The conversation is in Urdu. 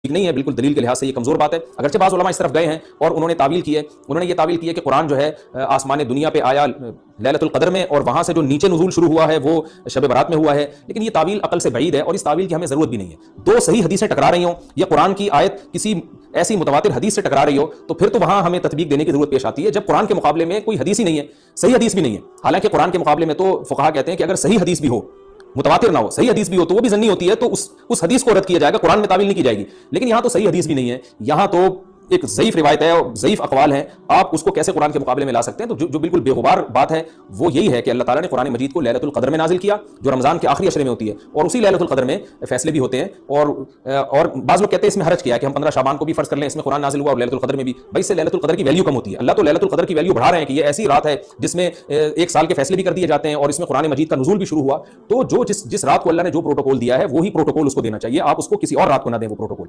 نہیں ہے، بالکل دلیل کے لحاظ سے یہ کمزور بات ہے۔ اگرچہ بعض علماء اس طرف گئے ہیں اور انہوں نے تعویل کی ہے، انہوں نے یہ تعویل کی ہے کہ قرآن جو ہے آسمان دنیا پہ آیا لیلۃ القدر میں، اور وہاں سے جو نیچے نزول شروع ہوا ہے وہ شب برات میں ہوا ہے، لیکن یہ تعویل عقل سے بعید ہے اور اس تعویل کی ہمیں ضرورت بھی نہیں ہے۔ دو صحیح حدیثیں ٹکرا رہی ہوں یا قرآن کی آیت کسی ایسی متواتر حدیث سے ٹکرا رہی ہو تو پھر تو وہاں ہمیں تطبیق دینے کی ضرورت پیش آتی ہے، جب قرآن کے مقابلے میں کوئی حدیث ہی نہیں ہے، صحیح حدیث بھی نہیں ہے۔ حالانکہ قرآن کے مقابلے میں تو فقہا کہتے ہیں کہ اگر صحیح حدیث بھی ہو، متواتر نہ ہو، صحیح حدیث بھی ہو تو وہ بھی ظنی ہوتی ہے، تو اس حدیث کو رد کیا جائے گا، قرآن میں تعویل نہیں کی جائے گی۔ لیکن یہاں تو صحیح حدیث بھی نہیں ہے، یہاں تو ایک ضعیف روایت ہے اور ضعیف اقوال ہیں، آپ اس کو کیسے قرآن کے مقابلے میں لا سکتے ہیں؟ تو جو بالکل بے غبار بات ہے وہ یہی ہے کہ اللہ تعالیٰ نے قرآن مجید کو لیلۃ القدر میں نازل کیا، جو رمضان کے آخری عشرے میں ہوتی ہے، اور اسی لیلۃ القدر میں فیصلے بھی ہوتے ہیں۔ اور بعض لوگ کہتے ہیں اس میں حرج کیا ہے کہ ہم 15 شعبان کو بھی فرض کر لیں، اس میں قرآن نازل ہوا اور لیلۃ القدر میں بھی، بھائی اس سے لیلۃ القدر کی ویلیو کم ہوتی ہے۔ اللہ تو لیلۃ القدر کی ویلیو بڑھا رہے ہیں کہ یہ ایسی رات ہے جس میں ایک سال کے فیصلے بھی کر دیے جاتے ہیں اور اس میں قرآن مجید کا نزول بھی شروع ہوا۔ تو جس رات کو اللہ نے جو پروٹوکول دیا ہے وہی پروٹوکول اس کو دینا چاہیے، آپ اس کو کسی اور رات کو نہ دیں وہ پروٹوکول۔